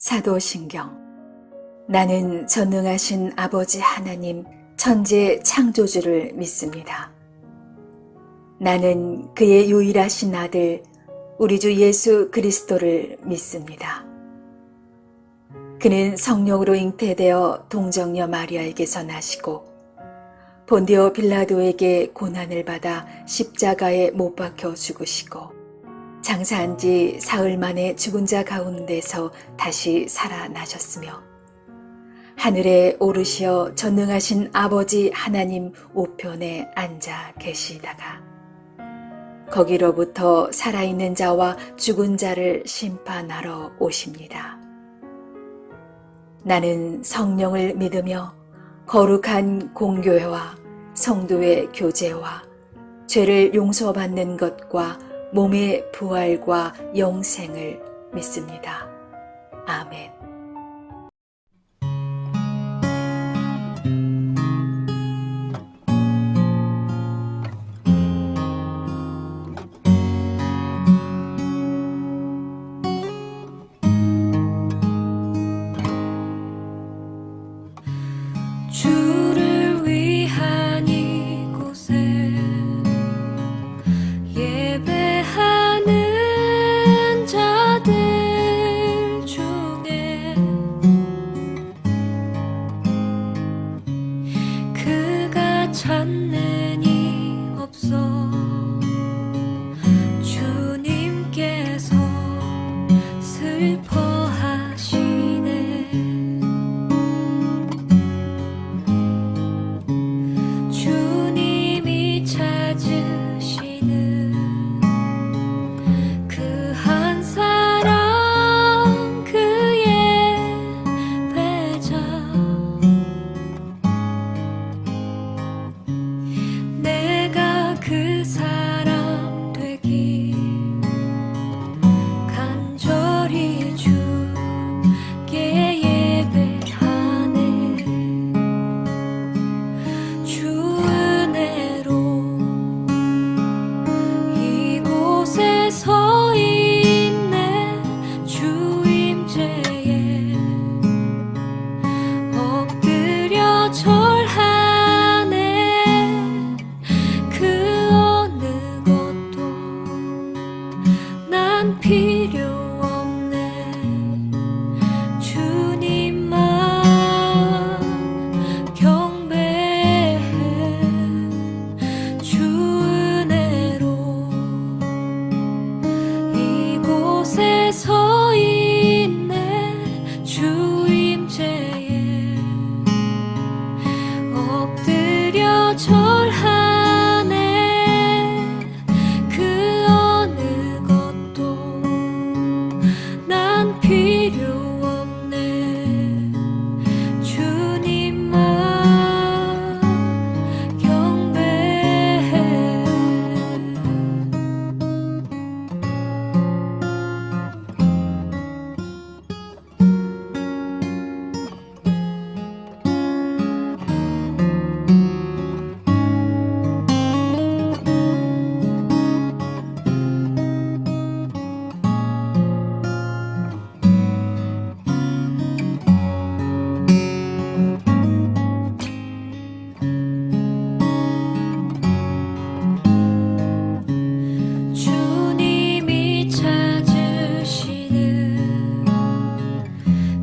사도신경. 나는 전능하신 아버지 하나님 천지 창조주를 믿습니다. 나는 그의 유일하신 아들 우리 주 예수 그리스도를 믿습니다. 그는 성령으로 잉태되어 동정녀 마리아에게서 나시고 본디오 빌라도에게 고난을 받아 십자가에 못 박혀 죽으시고 장사한 지 사흘 만에 죽은 자 가운데서 다시 살아나셨으며 하늘에 오르시어 전능하신 아버지 하나님 우편에 앉아 계시다가 거기로부터 살아있는 자와 죽은 자를 심판하러 오십니다. 나는 성령을 믿으며 거룩한 공교회와 성도의 교제와 죄를 용서받는 것과 몸의 부활과 영생을 믿습니다. 아멘. 주를 위한 이곳에 예배하는 자들 중에 그가 찾는 이 없어 주님께서 슬퍼하시네. 주님이 찾으시는 그 한 사람 그의 배자 내가 그 사람 되기 간절히 주께 예배하네. 주 은혜로 이곳에 서 있네. 주 임재에 엎드려 절하네. 그 어느 것도 난 필요 없네. 주님만 경배해. 주 은혜로 이곳에 서 있네. 주 임재에 엎드려 절하네. 그 어느 것도 난 필요 없네. 주님만 경배해. 주님이 찾으시는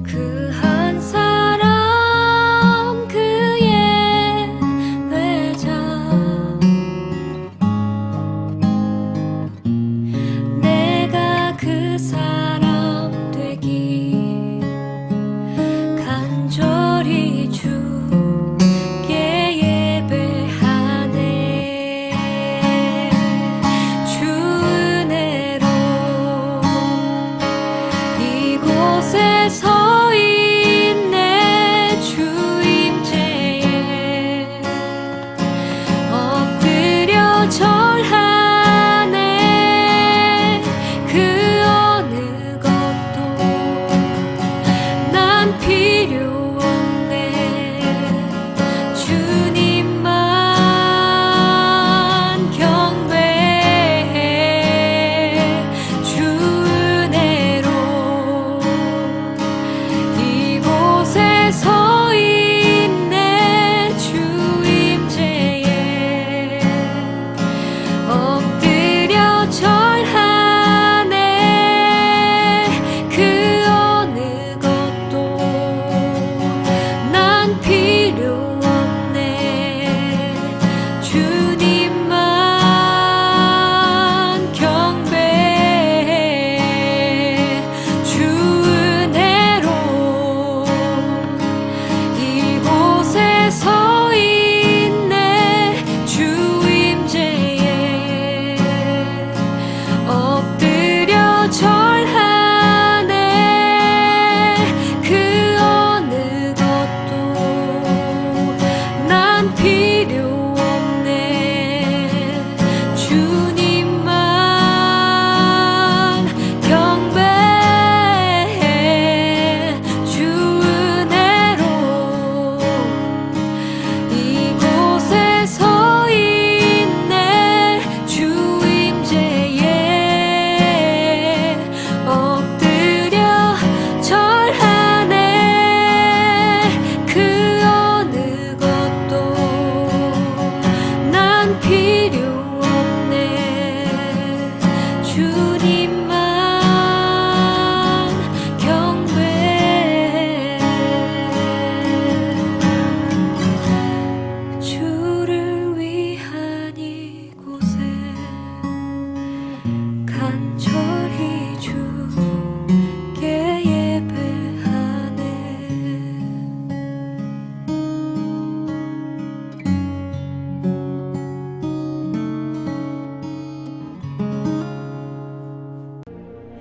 그 한 사람 그의 배자 내가 그 사람 되기 간절히 주께 예배하네. 주 은혜로 이곳에 서 있네. 주 임재에 엎드려 절하네. 그 어느 것도 난 필요 없네. 주님만 경배해. 주 은혜로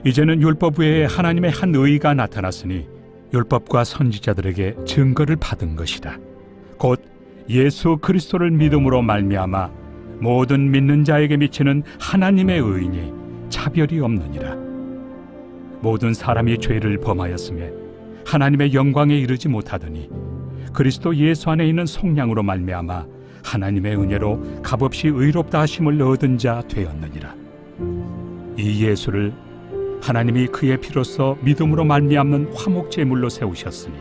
이제는 율법 외에 하나님의 한 의가 나타났으니 율법과 선지자들에게 증거를 받은 것이다. 곧 예수 그리스도를 믿음으로 말미암아 모든 믿는 자에게 미치는 하나님의 의인이 차별이 없느니라. 모든 사람이 죄를 범하였음에 하나님의 영광에 이르지 못하더니 그리스도 예수 안에 있는 속량으로 말미암아 하나님의 은혜로 값없이 의롭다 하심을 얻은 자 되었느니라. 이 예수를 하나님이 그의 피로써 믿음으로 말미암는 화목 제물로 세우셨으니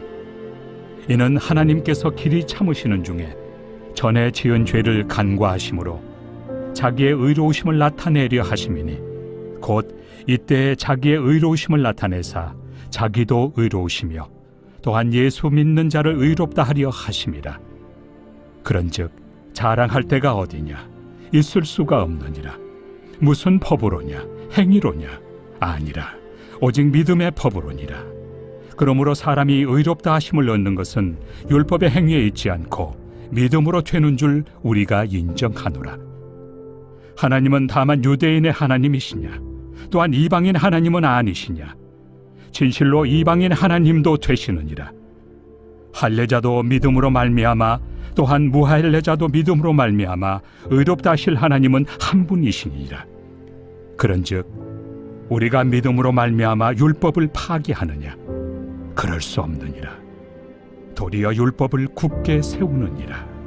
이는 하나님께서 길이 참으시는 중에 전에 지은 죄를 간과하심으로 자기의 의로우심을 나타내려 하심이니 곧 이때 자기의 의로우심을 나타내사 자기도 의로우시며 또한 예수 믿는 자를 의롭다 하려 하심이라. 그런즉 자랑할 데가 어디냐? 있을 수가 없느니라. 무슨 법으로냐? 행위로냐? 아니라 오직 믿음의 법으로니라. 그러므로 사람이 의롭다 하심을 얻는 것은 율법의 행위에 있지 않고 믿음으로 되는 줄 우리가 인정하노라. 하나님은 다만 유대인의 하나님이시냐? 또한 이방인 하나님은 아니시냐? 진실로 이방인 하나님도 되시느니라. 할례자도 믿음으로 말미암아 또한 무할례자도 믿음으로 말미암아 의롭다 하실 하나님은 한 분이시니라. 그런즉 우리가 믿음으로 말미암아 율법을 파기하느냐? 그럴 수 없느니라. 도리어 율법을 굳게 세우느니라.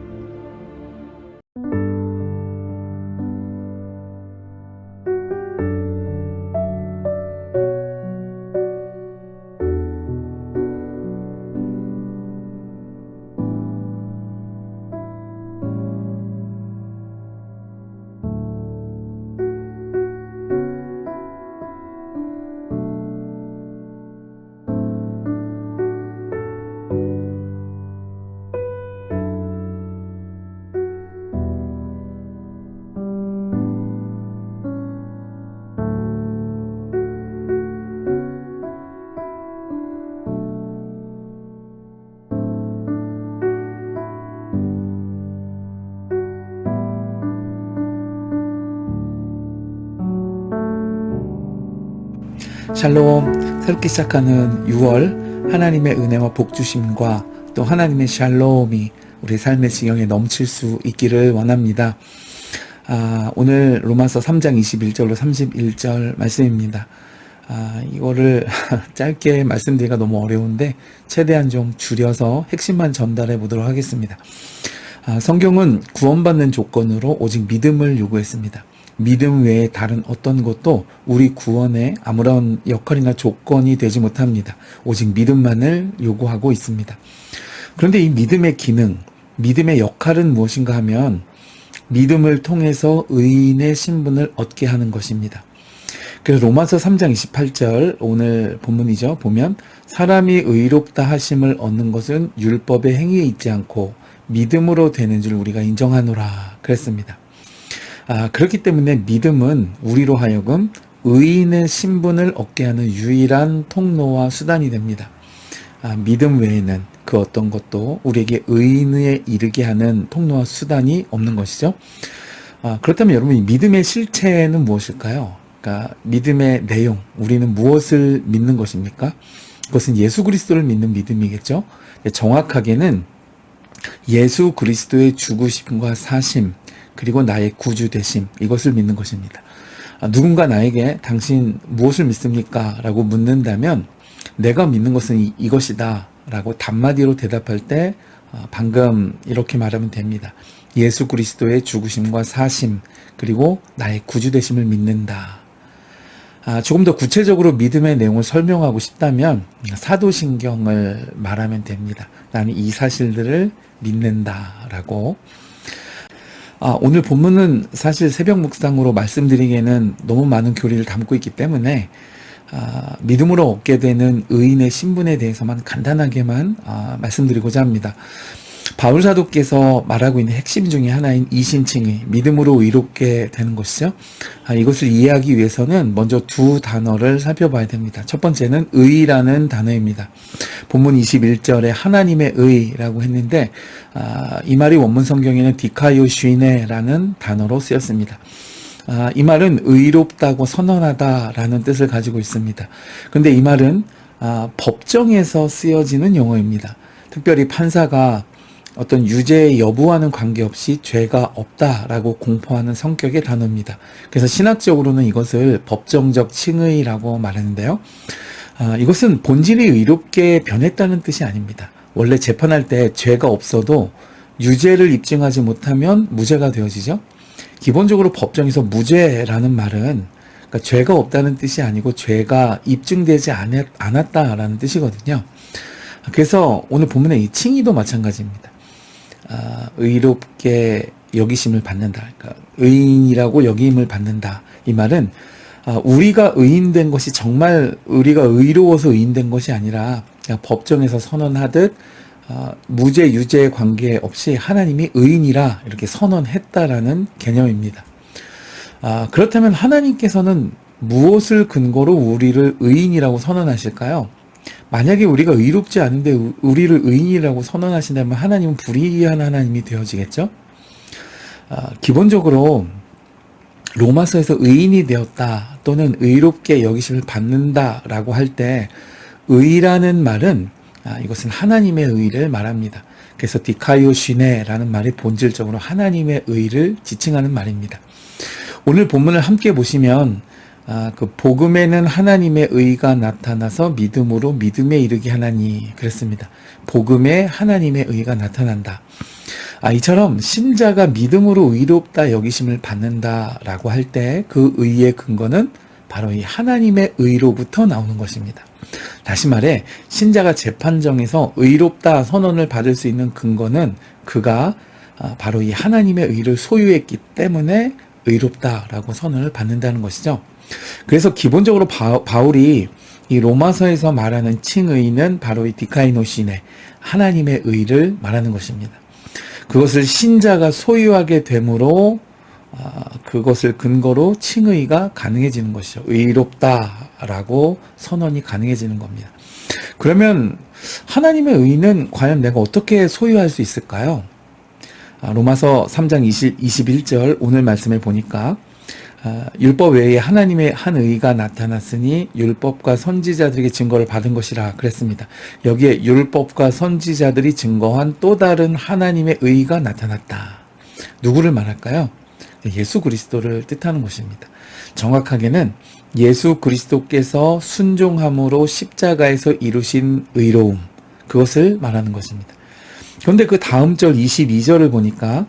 샬롬, 새롭게 시작하는 6월 하나님의 은혜와 복주심과 또 하나님의 샬롬이 우리 삶의 지경에 넘칠 수 있기를 원합니다. 오늘 로마서 3장 21절로 31절 말씀입니다. 이거를 짧게 말씀드리기가 너무 어려운데 최대한 좀 줄여서 핵심만 전달해 보도록 하겠습니다. 성경은 구원받는 조건으로 오직 믿음을 요구했습니다. 믿음 외에 다른 어떤 것도 우리 구원에 아무런 역할이나 조건이 되지 못합니다. 오직 믿음만을 요구하고 있습니다. 그런데 이 믿음의 기능, 믿음의 역할은 무엇인가 하면 믿음을 통해서 의인의 신분을 얻게 하는 것입니다. 그래서 로마서 3장 28절 오늘 본문이죠. 보면 사람이 의롭다 하심을 얻는 것은 율법의 행위에 있지 않고 믿음으로 되는 줄 우리가 인정하노라 그랬습니다. 그렇기 때문에 믿음은 우리로 하여금 의인의 신분을 얻게 하는 유일한 통로와 수단이 됩니다. 믿음 외에는 그 어떤 것도 우리에게 의인에 이르게 하는 통로와 수단이 없는 것이죠. 그렇다면 여러분, 이 믿음의 실체는 무엇일까요? 그러니까 믿음의 내용, 우리는 무엇을 믿는 것입니까? 그것은 예수 그리스도를 믿는 믿음이겠죠. 정확하게는 예수 그리스도의 죽으심과 사심, 그리고 나의 구주 되심, 이것을 믿는 것입니다. 누군가 나에게 당신 무엇을 믿습니까? 라고 묻는다면 내가 믿는 것은 이것이다 라고 단마디로 대답할 때 방금 이렇게 말하면 됩니다. 예수 그리스도의 죽으심과 사심, 그리고 나의 구주 되심을 믿는다. 조금 더 구체적으로 믿음의 내용을 설명하고 싶다면 사도신경을 말하면 됩니다. 나는 이 사실들을 믿는다라고. 오늘 본문은 사실 새벽 묵상으로 말씀드리기에는 너무 많은 교리를 담고 있기 때문에 믿음으로 얻게 되는 의인의 신분에 대해서만 간단하게만 말씀드리고자 합니다. 바울 사도께서 말하고 있는 핵심 중에 하나인 이신칭의 믿음으로 의롭게 되는 것이죠. 이것을 이해하기 위해서는 먼저 두 단어를 살펴봐야 됩니다. 첫 번째는 의라는 단어입니다. 본문 21절에 하나님의 의라고 했는데 이 말이 원문 성경에는 디카이오슈이네라는 단어로 쓰였습니다. 이 말은 의롭다고 선언하다라는 뜻을 가지고 있습니다. 근데 이 말은 법정에서 쓰여지는 용어입니다. 특별히 판사가 어떤 유죄의 여부와는 관계없이 죄가 없다라고 공포하는 성격의 단어입니다. 그래서 신학적으로는 이것을 법정적 칭의라고 말하는데요. 이것은 본질이 의롭게 변했다는 뜻이 아닙니다. 원래 재판할 때 죄가 없어도 유죄를 입증하지 못하면 무죄가 되어지죠. 기본적으로 법정에서 무죄라는 말은 그러니까 죄가 없다는 뜻이 아니고 죄가 입증되지 않았다라는 뜻이거든요. 그래서 오늘 본문의 이 칭의도 마찬가지입니다. 의롭게 여기심을 받는다. 그러니까 의인이라고 여김을 받는다. 이 말은 우리가 의인된 것이 정말 우리가 의로워서 의인된 것이 아니라 그냥 법정에서 선언하듯 무죄 유죄에 관계없이 하나님이 의인이라 이렇게 선언했다라는 개념입니다. 그렇다면 하나님께서는 무엇을 근거로 우리를 의인이라고 선언하실까요? 만약에 우리가 의롭지 않은데 우리를 의인이라고 선언하신다면 하나님은 불의한 하나님이 되어지겠죠? 기본적으로 로마서에서 의인이 되었다 또는 의롭게 여기심을 받는다라고 할 때 의라는 말은 이것은 하나님의 의를 말합니다. 그래서 디카이오시네라는 말이 본질적으로 하나님의 의를 지칭하는 말입니다. 오늘 본문을 함께 보시면 그 복음에는 하나님의 의가 나타나서 믿음으로 믿음에 이르게 하나니 그랬습니다. 복음에 하나님의 의가 나타난다. 이처럼 신자가 믿음으로 의롭다 여기심을 받는다라고 할 때 그 의의 근거는 바로 이 하나님의 의로부터 나오는 것입니다. 다시 말해 신자가 재판정에서 의롭다 선언을 받을 수 있는 근거는 그가 바로 이 하나님의 의를 소유했기 때문에 의롭다라고 선언을 받는다는 것이죠. 그래서 기본적으로 바울이 이 로마서에서 말하는 칭의는 바로 이 디카이노시네 하나님의 의를 말하는 것입니다. 그것을 신자가 소유하게 되므로 그것을 근거로 칭의가 가능해지는 것이죠. 의롭다라고 선언이 가능해지는 겁니다. 그러면 하나님의 의는 과연 내가 어떻게 소유할 수 있을까요? 로마서 3장 21절 오늘 말씀에 보니까 율법 외에 하나님의 한 의가 나타났으니 율법과 선지자들에게 증거를 받은 것이라 그랬습니다. 여기에 율법과 선지자들이 증거한 또 다른 하나님의 의가 나타났다. 누구를 말할까요? 예수 그리스도를 뜻하는 것입니다. 정확하게는 예수 그리스도께서 순종함으로 십자가에서 이루신 의로움, 그것을 말하는 것입니다. 그런데 그 다음 절 22절을 보니까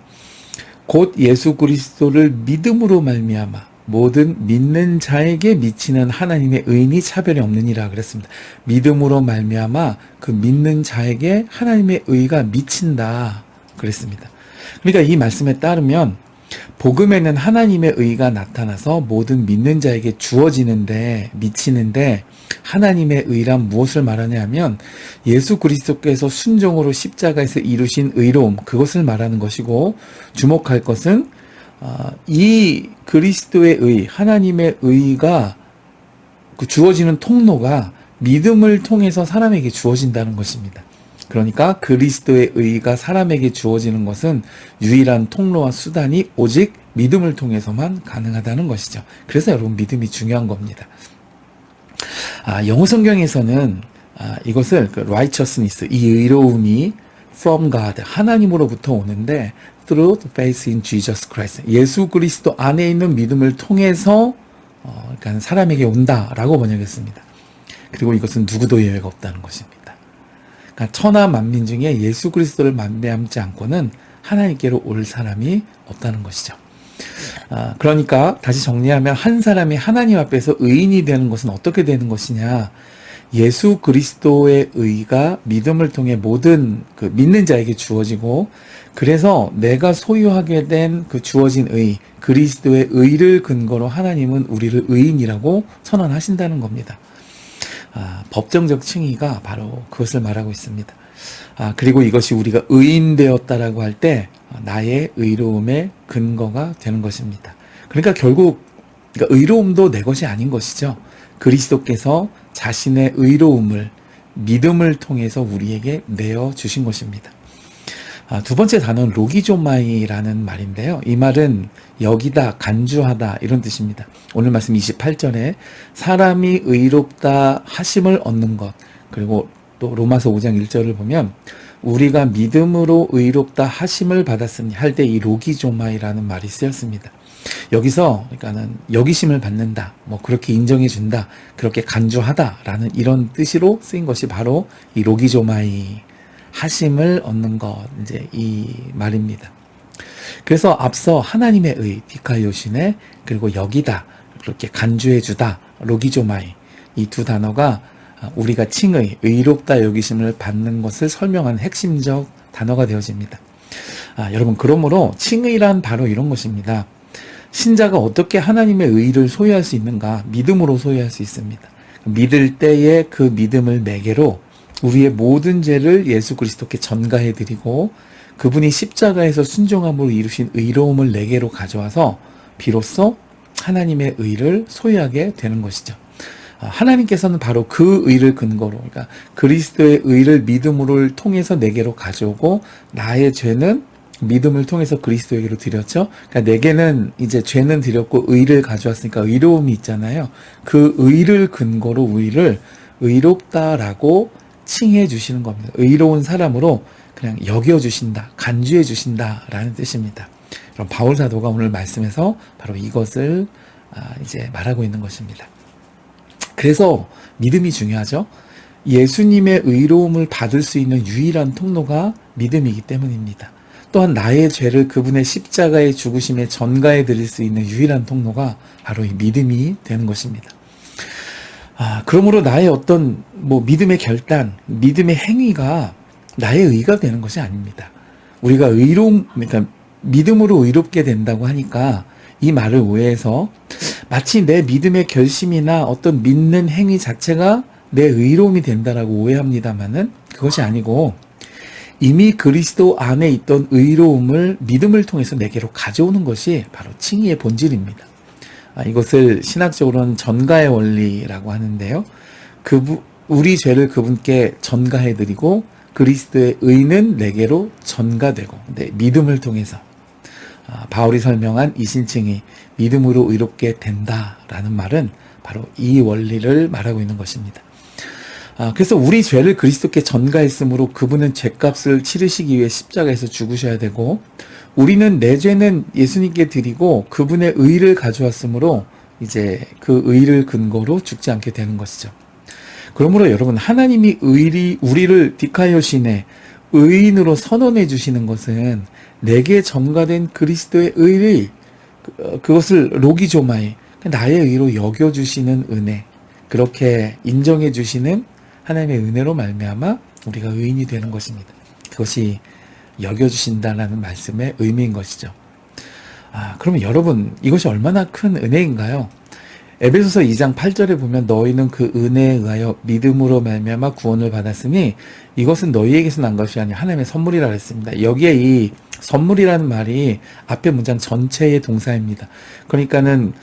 곧 예수 그리스도를 믿음으로 말미암아 모든 믿는 자에게 미치는 하나님의 의인이 차별이 없느니라 그랬습니다. 믿음으로 말미암아 그 믿는 자에게 하나님의 의가 미친다 그랬습니다. 그러니까 이 말씀에 따르면 복음에는 하나님의 의가 나타나서 모든 믿는 자에게 주어지는데 미치는데 하나님의 의란 무엇을 말하냐 하면 예수 그리스도께서 순종으로 십자가에서 이루신 의로움, 그것을 말하는 것이고 주목할 것은 이 그리스도의 의, 하나님의 의가 그 주어지는 통로가 믿음을 통해서 사람에게 주어진다는 것입니다. 그러니까 그리스도의 의가 사람에게 주어지는 것은 유일한 통로와 수단이 오직 믿음을 통해서만 가능하다는 것이죠. 그래서 여러분 믿음이 중요한 겁니다. 영어 성경에서는 이것을 그 righteousness, 이 의로움이 from God, 하나님으로부터 오는데 through the faith in Jesus Christ, 예수 그리스도 안에 있는 믿음을 통해서 그러니까 사람에게 온다라고 번역했습니다. 그리고 이것은 누구도 예외가 없다는 것입니다. 그러니까 천하 만민 중에 예수 그리스도를 만배함지 않고는 하나님께로 올 사람이 없다는 것이죠. 그러니까 다시 정리하면 한 사람이 하나님 앞에서 의인이 되는 것은 어떻게 되는 것이냐? 예수 그리스도의 의가 믿음을 통해 모든 그 믿는 자에게 주어지고, 그래서 내가 소유하게 된 그 주어진 의, 그리스도의 의를 근거로 하나님은 우리를 의인이라고 선언하신다는 겁니다. 법정적 칭의가 바로 그것을 말하고 있습니다. 그리고 이것이 우리가 의인되었다라고 할 때 나의 의로움의 근거가 되는 것입니다. 그러니까 결국 의로움도 내 것이 아닌 것이죠. 그리스도께서 자신의 의로움을 믿음을 통해서 우리에게 내어 주신 것입니다. 두 번째 단어는 로기조마이라는 말인데요. 이 말은 여기다, 간주하다 이런 뜻입니다. 오늘 말씀 28절에 사람이 의롭다 하심을 얻는 것, 그리고 또 로마서 5장 1절을 보면 우리가 믿음으로 의롭다 하심을 받았으니 할 때 이 로기조마이라는 말이 쓰였습니다. 여기서 그러니까는 여기심을 받는다, 뭐 그렇게 인정해 준다, 그렇게 간주하다라는 이런 뜻으로 쓰인 것이 바로 이 로기조마이, 하심을 얻는 것, 이제 이 말입니다. 그래서 앞서 하나님의 의, 디카이오시네, 그리고 여기다, 그렇게 간주해 주다, 로기조마이, 이 두 단어가 우리가 칭의, 의롭다 여기심을 받는 것을 설명하는 핵심적 단어가 되어집니다. 여러분, 그러므로 칭의란 바로 이런 것입니다. 신자가 어떻게 하나님의 의를 소유할 수 있는가? 믿음으로 소유할 수 있습니다. 믿을 때에 그 믿음을 매개로 우리의 모든 죄를 예수 그리스도께 전가해 드리고 그분이 십자가에서 순종함으로 이루신 의로움을 내게로 가져와서 비로소 하나님의 의를 소유하게 되는 것이죠. 하나님께서는 바로 그 의를 근거로, 그러니까 그리스도의 의를 믿음으로 통해서 내게로 가져오고 나의 죄는 믿음을 통해서 그리스도에게로 드렸죠. 그러니까 내게는 이제 죄는 드렸고 의를 가져왔으니까 의로움이 있잖아요. 그 의를 근거로 우리를 의롭다라고 칭해 주시는 겁니다. 의로운 사람으로 그냥 여겨주신다, 간주해 주신다라는 뜻입니다. 그럼 바울 사도가 오늘 말씀에서 바로 이것을 이제 말하고 있는 것입니다. 그래서 믿음이 중요하죠. 예수님의 의로움을 받을 수 있는 유일한 통로가 믿음이기 때문입니다. 또한 나의 죄를 그분의 십자가의 죽으심에 전가해 드릴 수 있는 유일한 통로가 바로 이 믿음이 되는 것입니다. 그러므로 나의 어떤 믿음의 결단, 믿음의 행위가 나의 의가 되는 것이 아닙니다. 우리가 그러니까 믿음으로 의롭게 된다고 하니까 이 말을 오해해서 마치 내 믿음의 결심이나 어떤 믿는 행위 자체가 내 의로움이 된다라고 오해합니다만은 그것이 아니고 이미 그리스도 안에 있던 의로움을 믿음을 통해서 내게로 가져오는 것이 바로 칭의의 본질입니다. 이것을 신학적으로는 전가의 원리라고 하는데요. 우리 죄를 그분께 전가해드리고 그리스도의 의는 내게로 전가되고 믿음을 통해서 바울이 설명한 이신칭이 믿음으로 의롭게 된다라는 말은 바로 이 원리를 말하고 있는 것입니다. 그래서 우리 죄를 그리스도께 전가했으므로 그분은 죄값을 치르시기 위해 십자가에서 죽으셔야 되고 우리는 내 죄는 예수님께 드리고 그분의 의를 가져왔으므로 이제 그 의를 근거로 죽지 않게 되는 것이죠. 그러므로 여러분 하나님이 우리를 디카이오시네 의인으로 선언해 주시는 것은 내게 전가된 그리스도의 의를 그것을 로기조마이 나의 의로 여겨주시는 은혜 그렇게 인정해 주시는 하나님의 은혜로 말미암아 우리가 의인이 되는 것입니다. 그것이 여겨주신다라는 말씀의 의미인 것이죠. 그러면 여러분 이것이 얼마나 큰 은혜인가요? 에베소서 2장 8절에 보면 너희는 그 은혜에 의하여 믿음으로 말미암아 구원을 받았으니 이것은 너희에게서 난 것이 아니라 하나님의 선물이라 했습니다. 여기에 이 선물이라는 말이 앞에 문장 전체의 동사입니다. 그러니까는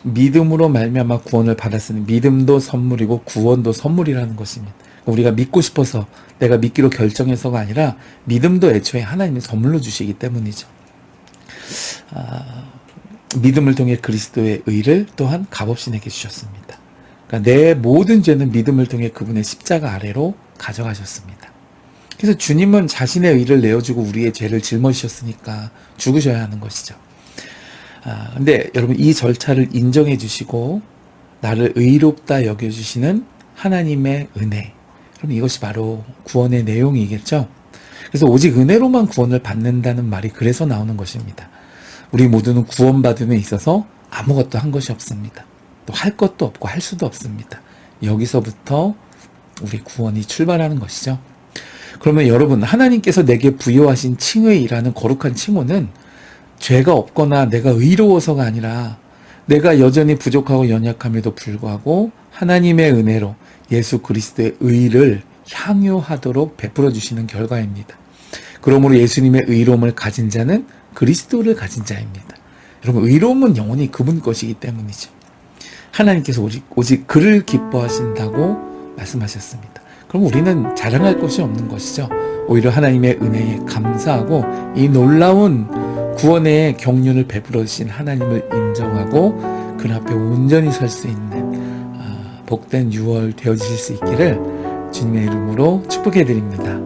믿음으로 말미암아 구원을 받았으니 믿음도 선물이고 구원도 선물이라는 것입니다. 우리가 믿고 싶어서 내가 믿기로 결정해서가 아니라 믿음도 애초에 하나님이 선물로 주시기 때문이죠. 믿음을 통해 그리스도의 의를 또한 값없이 내게 주셨습니다. 그러니까 내 모든 죄는 믿음을 통해 그분의 십자가 아래로 가져가셨습니다. 그래서 주님은 자신의 의를 내어주고 우리의 죄를 짊어지셨으니까 죽으셔야 하는 것이죠. 근데 여러분 이 절차를 인정해 주시고 나를 의롭다 여겨주시는 하나님의 은혜. 그럼 이것이 바로 구원의 내용이겠죠. 그래서 오직 은혜로만 구원을 받는다는 말이 그래서 나오는 것입니다. 우리 모두는 구원받음에 있어서 아무것도 한 것이 없습니다. 또 할 것도 없고 할 수도 없습니다. 여기서부터 우리 구원이 출발하는 것이죠. 그러면 여러분 하나님께서 내게 부여하신 칭의라는 거룩한 칭호는 죄가 없거나 내가 의로워서가 아니라 내가 여전히 부족하고 연약함에도 불구하고 하나님의 은혜로 예수 그리스도의 의를 향유하도록 베풀어 주시는 결과입니다. 그러므로 예수님의 의로움을 가진 자는 그리스도를 가진 자입니다. 여러분 의로움은 영원히 그분 것이기 때문이죠. 하나님께서 오직 그를 기뻐하신다고 말씀하셨습니다. 그럼 우리는 자랑할 것이 없는 것이죠. 오히려 하나님의 은혜에 감사하고 이 놀라운 구원의 경륜을 베풀어 주신 하나님을 인정하고 그 앞에 온전히 설 수 있는 복된 6월 되어주실 수 있기를 주님의 이름으로 축복해 드립니다.